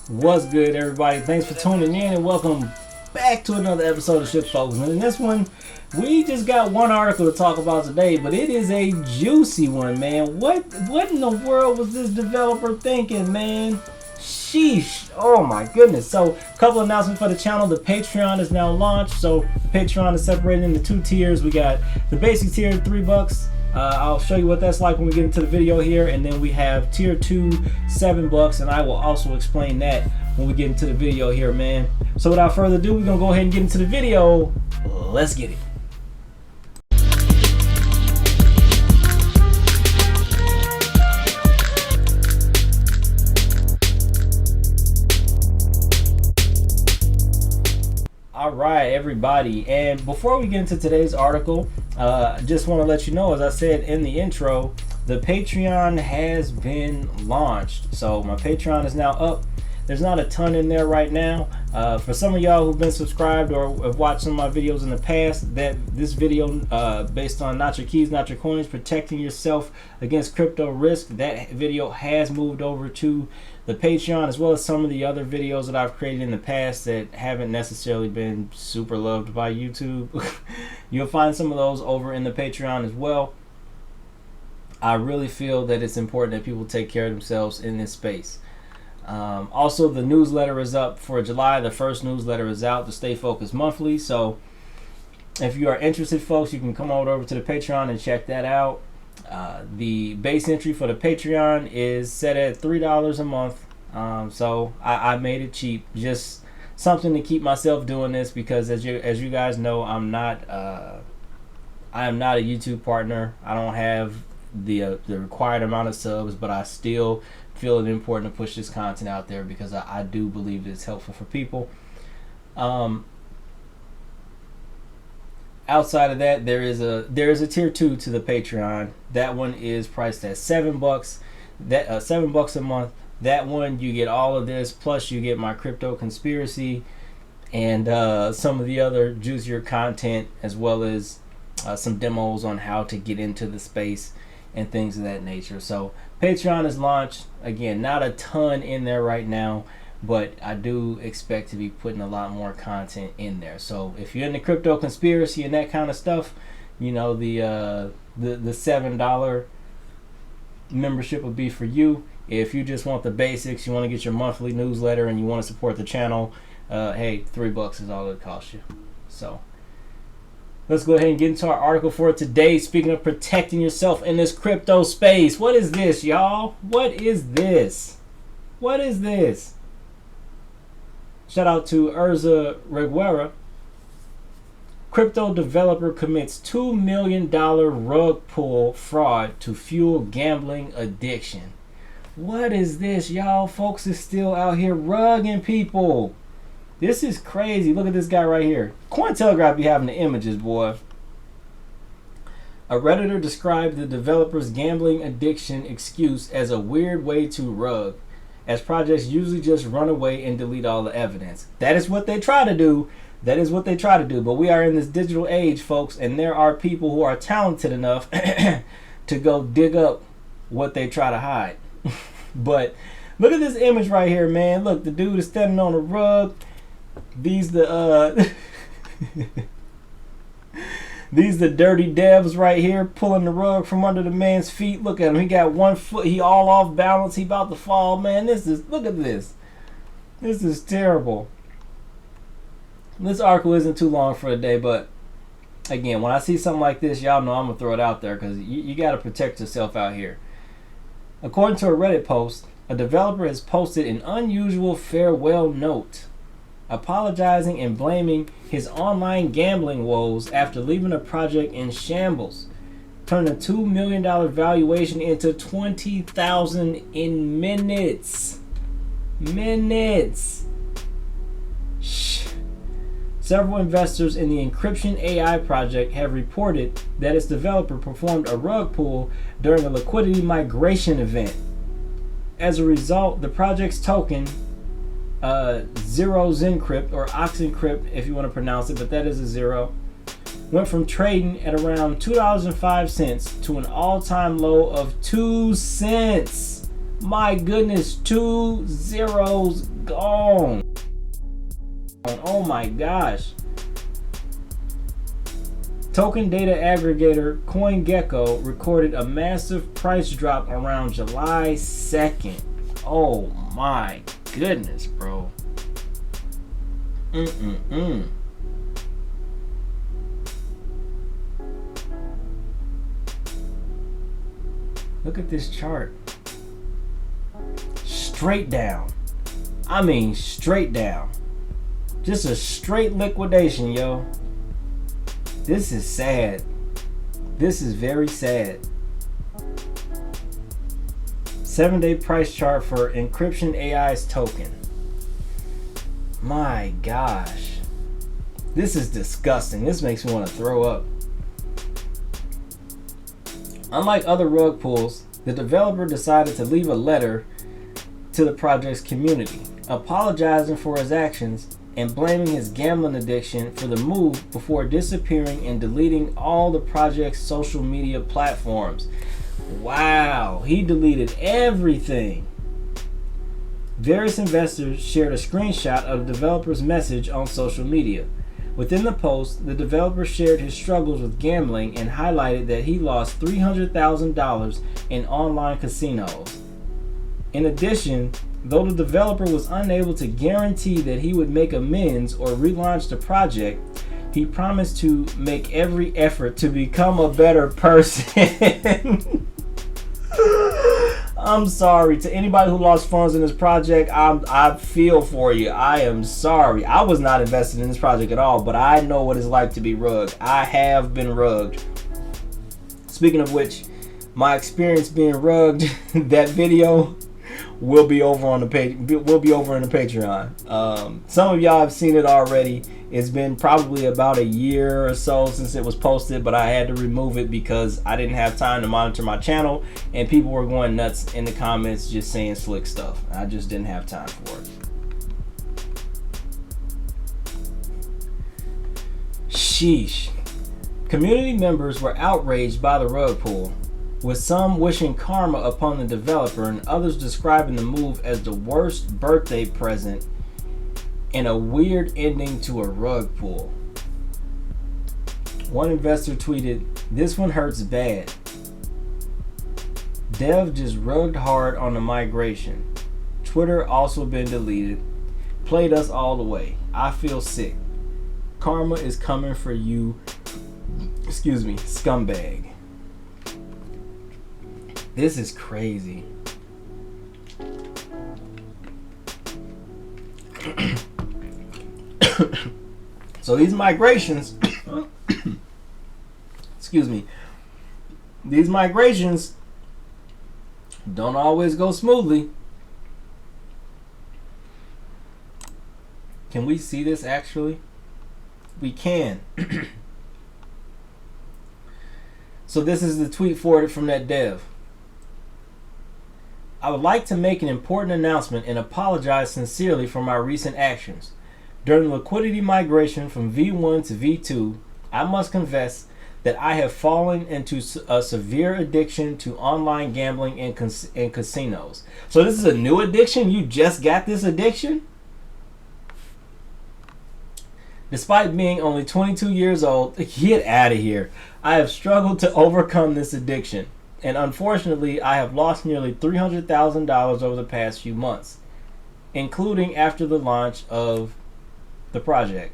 What's good, everybody? Thanks for tuning in and welcome back to another episode of ShookFocuz. And in this one, we just got one article to talk about today, but it is a juicy one, man. What in the world was this developer thinking, man? Sheesh. Oh my goodness. So, a couple announcements for the channel. The Patreon is now launched. So, the Patreon is separated into two tiers. We got the basic tier, $3. I'll show you what that's like when we get into the video here, and then we have tier 2, $7, and I will also explain that when we get into the video here, man. So without further ado, we're gonna go ahead and get into the video. Let's get it. All right, everybody, and before we get into today's article, I just want to let you know, as I said in the intro, the Patreon has been launched. So my Patreon is now up. There's not a ton in there right now. For some of y'all who've been subscribed or have watched some of my videos in the past, that this video based on not your keys, not your coins, protecting yourself against crypto risk, that video has moved over to the Patreon, as well as some of the other videos that I've created in the past that haven't necessarily been super loved by YouTube. You'll find some of those over in the Patreon as well. I really feel that it's important that people take care of themselves in this space. Also, the newsletter is up for July. The first newsletter is out, the Stay Focused Monthly. So if you are interested, folks, you can come over to the Patreon and check that out. The base entry for the Patreon is set at $3 a month. So I made it cheap, just something to keep myself doing this, because as you guys know, I am not a YouTube partner. I don't have the required amount of subs, but I still feel it important to push this content out there because I do believe that it's helpful for people. Outside of that, there is a tier 2 to the Patreon. That one is priced at $7. That $7 a month. That one, you get all of this, plus you get my crypto conspiracy and some of the other juicier content, as well as some demos on how to get into the space and things of that nature. So Patreon is launched. Again, not a ton in there right now, but I do expect to be putting a lot more content in there. So if you're into crypto conspiracy and that kind of stuff, you know, the $7 membership will be for you. If you just want the basics, you want to get your monthly newsletter and you want to support the channel, hey, $3 is all it costs you. So let's go ahead and get into our article for today. Speaking of protecting yourself in this crypto space, what is this, y'all? What is this? What is this? Shout out to Urza Reguera. Crypto developer commits $2 million rug pull fraud to fuel gambling addiction. What is this, y'all? Folks is still out here rugging people. This is crazy. Look at this guy right here. Cointelegraph be having the images, boy. A Redditor described the developer's gambling addiction excuse as a weird way to rug, as projects usually just run away and delete all the evidence. That is what they try to do. That is what they try to do. But we are in this digital age, folks, and there are people who are talented enough to go dig up what they try to hide. But look at this image right here, man. Look, the dude is standing on a rug. These the dirty devs right here pulling the rug from under the man's feet. Look at him. He got one foot. He all off balance. He about to fall, man. Look at this. This is terrible. This article isn't too long for a day, but again, when I see something like this, y'all know I'm gonna throw it out there because you got to protect yourself out here. According to a Reddit post, a developer has posted an unusual farewell note, apologizing and blaming his online gambling woes after leaving a project in shambles, turning a $2 million valuation into $20,000 in minutes. Shh. Several investors in the Encryption AI project have reported that its developer performed a rug pull during a liquidity migration event. As a result, the project's token, Encrypt, or Encrypt if you want to pronounce it, but that is a zero, went from trading at around $2.05 to an all-time low of 2 cents. My goodness, 2 zeros gone. Oh my gosh. Token data aggregator CoinGecko recorded a massive price drop around July 2nd. Oh my goodness, bro. Look at this chart. Straight down. I mean, straight down. Just a straight liquidation, yo. This is sad. This is very sad. 7-day price chart for Encryption AI's token. My gosh. This is disgusting. This makes me want to throw up. Unlike other rug pulls, the developer decided to leave a letter to the project's community, apologizing for his actions and blaming his gambling addiction for the move before disappearing and deleting all the project's social media platforms. Wow, he deleted everything. Various investors shared a screenshot of the developer's message on social media. Within the post, the developer shared his struggles with gambling and highlighted that he lost $300,000 in online casinos. In addition, though the developer was unable to guarantee that he would make amends or relaunch the project, he promised to make every effort to become a better person. I'm sorry to anybody who lost funds in this project. I feel for you. I am sorry. I was not invested in this project at all, but I know what it's like to be rugged. I have been rugged. Speaking of which, my experience being rugged, that video will be over on the page. Will be over in the Patreon. Some of y'all have seen it already. It's been probably about a year or so since it was posted, but I had to remove it because I didn't have time to monitor my channel, and people were going nuts in the comments just saying slick stuff. I just didn't have time for it. Sheesh. Community members were outraged by the rug pull, with some wishing karma upon the developer and others describing the move as the worst birthday present and a weird ending to a rug pull. One investor tweeted, "This one hurts bad. Dev just rugged hard on the migration. Twitter also been deleted. Played us all the way. I feel sick. Karma is coming for you. Excuse me, scumbag." This is crazy. So these migrations, excuse me, these migrations don't always go smoothly. Can we see this actually? We can. So this is the tweet forwarded from that dev. "I would like to make an important announcement and apologize sincerely for my recent actions. During the liquidity migration from V1 to V2, I must confess that I have fallen into a severe addiction to online gambling and casinos." So this is a new addiction? You just got this addiction? "Despite being only 22 years old," get out of here, "I have struggled to overcome this addiction. And unfortunately, I have lost nearly $300,000 over the past few months, including after the launch of the project.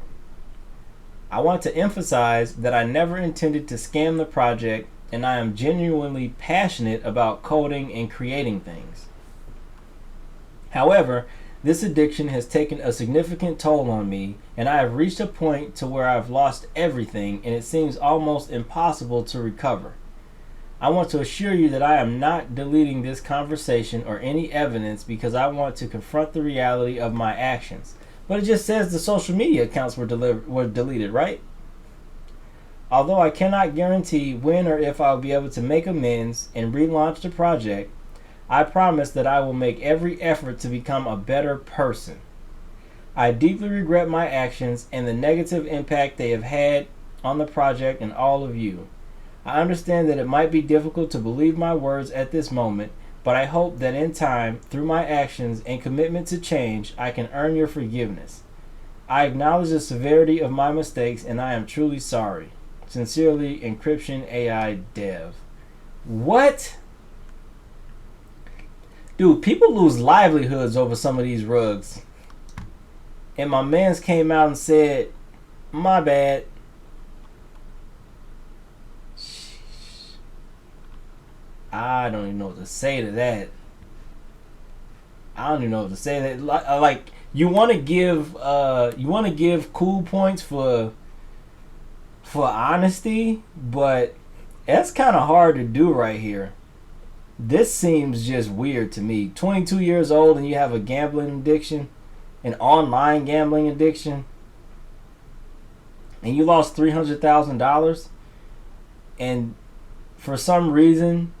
I want to emphasize that I never intended to scam the project, and I am genuinely passionate about coding and creating things. However, this addiction has taken a significant toll on me, and I have reached a point to where I've lost everything, and it seems almost impossible to recover. I want to assure you that I am not deleting this conversation or any evidence because I want to confront the reality of my actions." But it just says the social media accounts were deleted, right? "Although I cannot guarantee when or if I'll be able to make amends and relaunch the project, I promise that I will make every effort to become a better person. I deeply regret my actions and the negative impact they have had on the project and all of you. I understand that it might be difficult to believe my words at this moment, but I hope that in time, through my actions and commitment to change, I can earn your forgiveness. I acknowledge the severity of my mistakes and I am truly sorry. Sincerely, Encryption AI Dev. What? Dude, people lose livelihoods over some of these rugs. And my mans came out and said, my bad. I don't even know what to say to that. I don't even know what to say to that. Like, you want to give cool points for honesty, but that's kind of hard to do right here. This seems just weird to me. 22 years old and you have a gambling addiction, an online gambling addiction, and you lost $300,000, and for some reason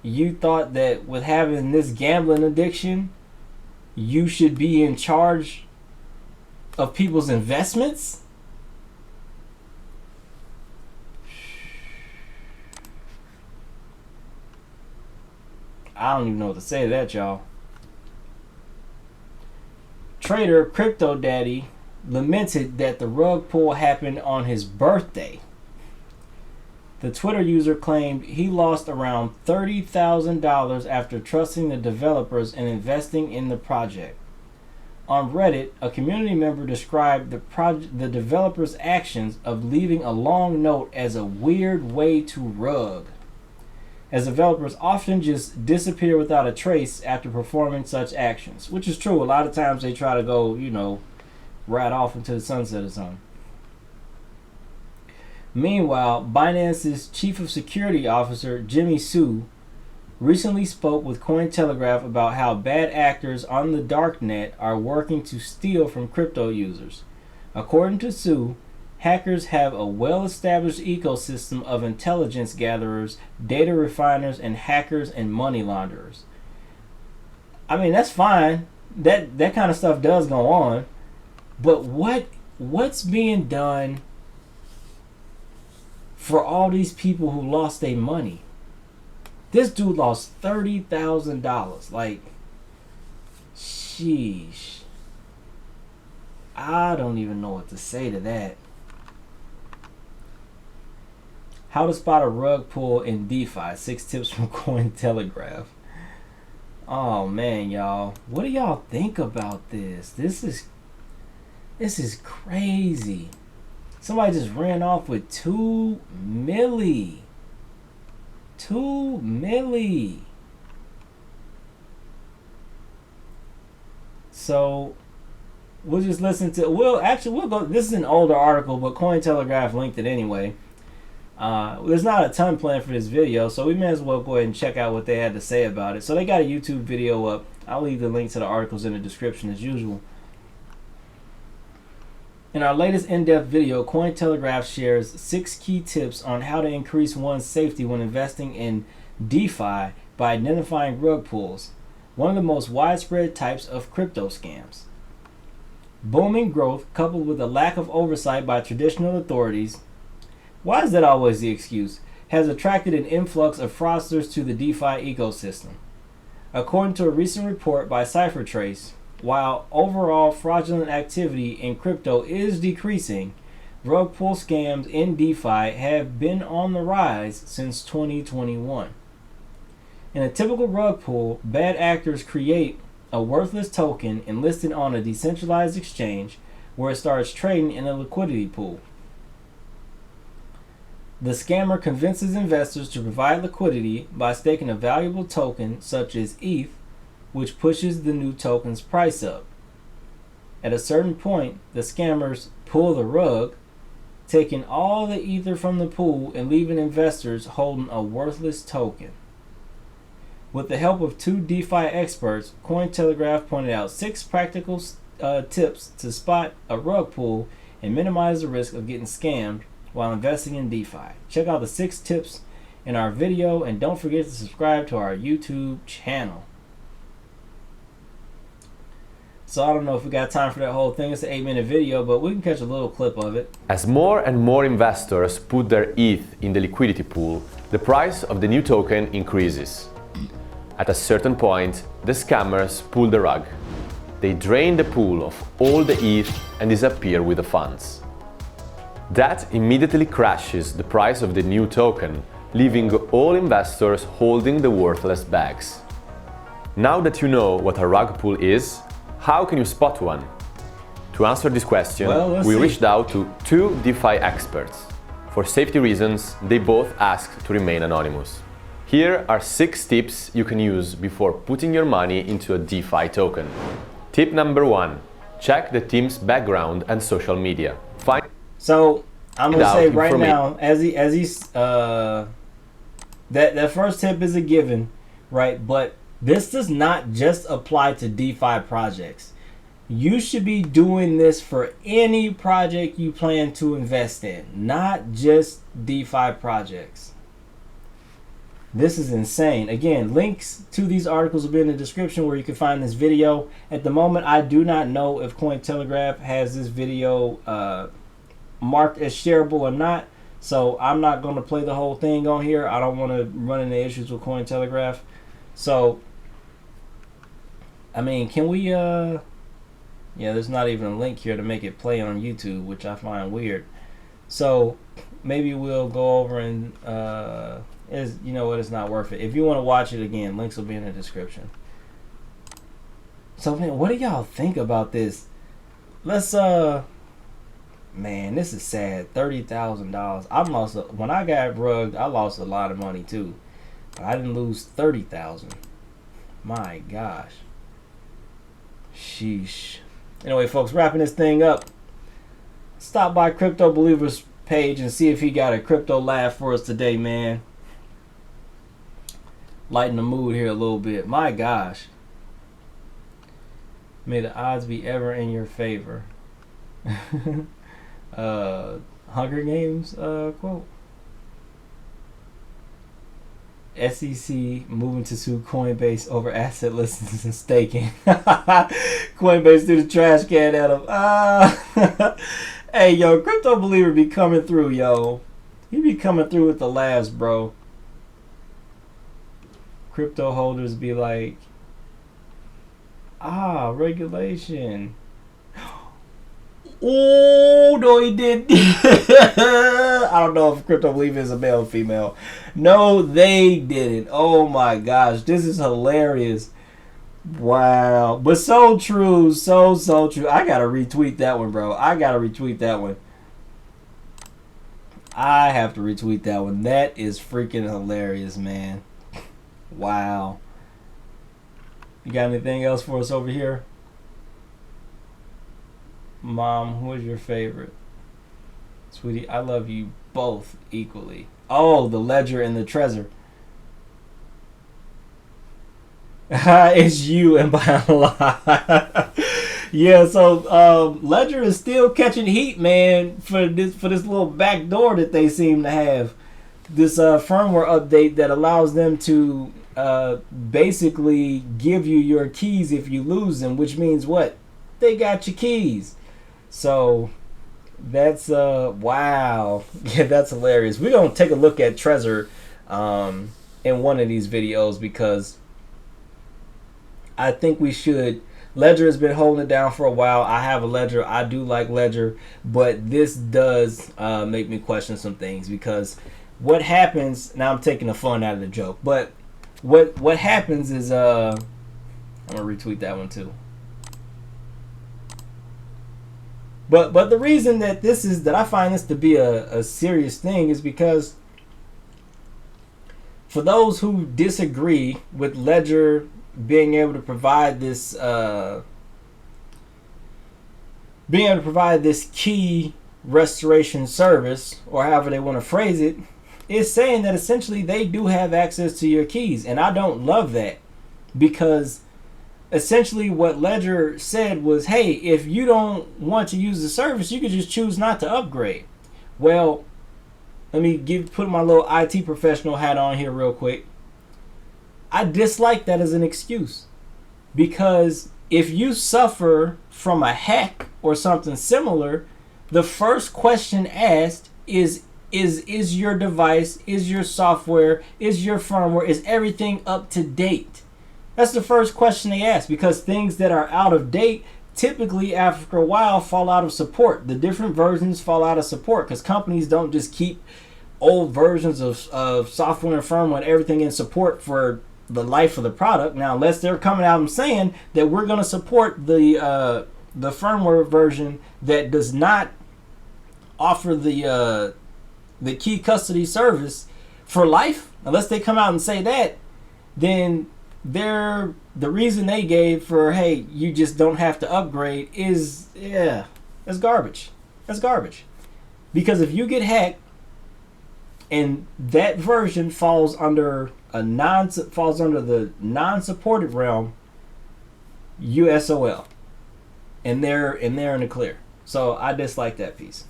you thought that with having this gambling addiction you should be in charge of people's investments? I don't even know what to say to that, y'all. Trader Crypto Daddy lamented that the rug pull happened on his birthday. The Twitter user claimed he lost around $30,000 after trusting the developers and investing in the project. On Reddit, a community member described the developers' actions of leaving a long note as a weird way to rug, as developers often just disappear without a trace after performing such actions, which is true. A lot of times they try to go, right off into the sunset or something. Meanwhile, Binance's Chief of Security Officer, Jimmy Su, recently spoke with Cointelegraph about how bad actors on the darknet are working to steal from crypto users. According to Su, hackers have a well-established ecosystem of intelligence gatherers, data refiners, and hackers and money launderers. I mean, that's fine. That kind of stuff does go on. But what's being done for all these people who lost their money? This dude lost $30,000. Like, sheesh. I don't even know what to say to that. How to spot a rug pull in DeFi. 6 tips from Cointelegraph. Oh man, y'all. What do y'all think about this? This is crazy. Somebody just ran off with 2 milli. 2 milli. So we'll just listen to. We'll go. This is an older article, but Cointelegraph linked it anyway. There's not a ton planned for this video, so we may as well go ahead and check out what they had to say about it. So they got a YouTube video up. I'll leave the link to the articles in the description as usual. In our latest in-depth video, Cointelegraph shares 6 key tips on how to increase one's safety when investing in DeFi by identifying rug pulls, one of the most widespread types of crypto scams. Booming growth coupled with a lack of oversight by traditional authorities, why is that always the excuse, has attracted an influx of fraudsters to the DeFi ecosystem. According to a recent report by CipherTrace, while overall fraudulent activity in crypto is decreasing, rug pull scams in DeFi have been on the rise since 2021. In a typical rug pull, bad actors create a worthless token and list it on a decentralized exchange where it starts trading in a liquidity pool. The scammer convinces investors to provide liquidity by staking a valuable token such as ETH, which pushes the new token's price up. At a certain point, the scammers pull the rug, taking all the ether from the pool and leaving investors holding a worthless token. With the help of 2 DeFi experts, Cointelegraph pointed out 6 practical tips to spot a rug pull and minimize the risk of getting scammed while investing in DeFi. Check out the 6 tips in our video and don't forget to subscribe to our YouTube channel. So I don't know if we got time for that whole thing. It's an 8-minute video, but we can catch a little clip of it. As more and more investors put their ETH in the liquidity pool, the price of the new token increases. At a certain point, the scammers pull the rug. They drain the pool of all the ETH and disappear with the funds. That immediately crashes the price of the new token, leaving all investors holding the worthless bags. Now that you know what a rug pull is, how can you spot one? To answer this question, we reached out to 2 DeFi experts. For safety reasons, they both asked to remain anonymous. Here are 6 tips you can use before putting your money into a DeFi token. Tip number 1, check the team's background and social media. So I'm gonna say right now, that first tip is a given, right? But this does not just apply to DeFi projects. You should be doing this for any project you plan to invest in, not just DeFi projects. This is insane. Again, links to these articles will be in the description where you can find this video. At the moment, I do not know if Cointelegraph has this video marked as shareable or not. So I'm not going to play the whole thing on here. I don't want to run into issues with Cointelegraph. So, I mean, can we... yeah, there's not even a link here to make it play on YouTube, which I find weird. So maybe we'll go over and... you know what, it's not worth it. If you want to watch it again, links will be in the description. So man, what do y'all think about this? Let's man, this is sad. $30,000. I lost when I got rugged, I lost a lot of money too. But I didn't lose 30,000. My gosh. Sheesh. Anyway, folks, wrapping this thing up. Stop by Crypto Believer's page and see if he got a crypto laugh for us today, man. Lighten the mood here a little bit. My gosh. May the odds be ever in your favor. Hunger Games quote. SEC moving to sue Coinbase over asset listings and staking. Coinbase threw the trash can at him. Hey, yo, Crypto Believer be coming through, yo. He be coming through with the laughs, bro. Crypto holders be like, regulation. Oh, no, he did. I don't know if Crypto Believer is a male or female. No, they didn't. Oh, my gosh. This is hilarious. Wow. But so true. So true. I got to retweet that one, bro. I got to retweet that one. I have to retweet that one. That is freaking hilarious, man. Wow. You got anything else for us over here? Mom, who is your favorite? Sweetie, I love you both equally. Oh, the Ledger and the Trezor. It's you and by a lot. Yeah, so Ledger is still catching heat, man, for this little back door that they seem to have. This firmware update that allows them to basically give you your keys if you lose them, which means what? They got your keys. So that's wow. Yeah, that's hilarious. We're gonna take a look at Trezor in one of these videos because I think we should. Ledger has been holding it down for a while. I have a Ledger. I do like Ledger, but this does make me question some things because what happens, now I'm taking the fun out of the joke, but what happens is I'm gonna retweet that one too. But the reason that I find this to be a serious thing is because for those who disagree with Ledger being able to provide this key restoration service, or however they want to phrase it, is saying that essentially they do have access to your keys. And I don't love that, because essentially what Ledger said was, hey, if you don't want to use the service, you can just choose not to upgrade. Well, let me put my little IT professional hat on here real quick. I dislike that as an excuse, because if you suffer from a hack or something similar, the first question asked is your device, is your software, is your firmware, is everything up to date? That's the first question they ask, because things that are out of date typically after a while fall out of support. The different versions fall out of support because companies don't just keep old versions of software and firmware and everything in support for the life of the product. Now, unless they're coming out and saying that we're going to support the firmware version that does not offer the key custody service for life, unless they come out and say that, then the reason they gave for, hey, you just don't have to upgrade is, that's garbage. That's garbage. Because if you get hacked and that version falls under the non-supported realm, you SOL. And they're in the clear. So I dislike that piece.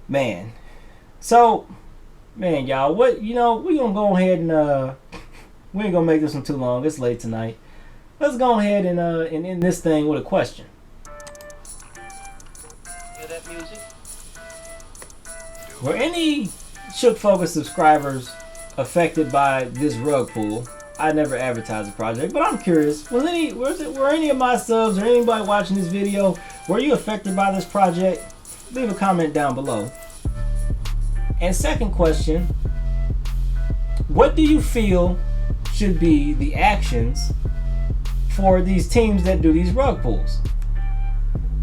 Man. So, man, y'all, we gonna go ahead and we ain't gonna make this one too long. It's late tonight. Let's go ahead and end this thing with a question. Hear that music? Were any ShookFocuz subscribers affected by this rug pull? I never advertised the project, but I'm curious. Were any of my subs or anybody watching this video, were you affected by this project? Leave a comment down below. And second question, what do you feel should be the actions for these teams that do these rug pulls?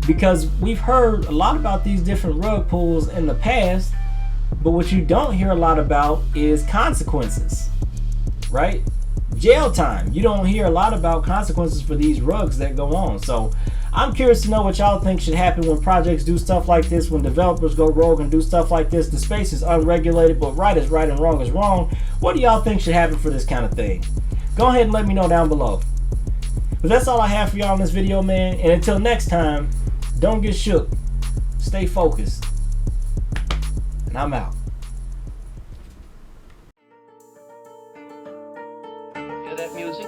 Because we've heard a lot about these different rug pulls in the past, but what you don't hear a lot about is consequences, right? Jail time. You don't hear a lot about consequences for these rugs that go on. So I'm curious to know what y'all think should happen when projects do stuff like this, when developers go rogue and do stuff like this. The space is unregulated, but right is right and wrong is wrong. What do y'all think should happen for this kind of thing? Go ahead and let me know down below. But that's all I have for y'all in this video, man. And until next time, don't get shook. Stay focused. And I'm out. Hear that music?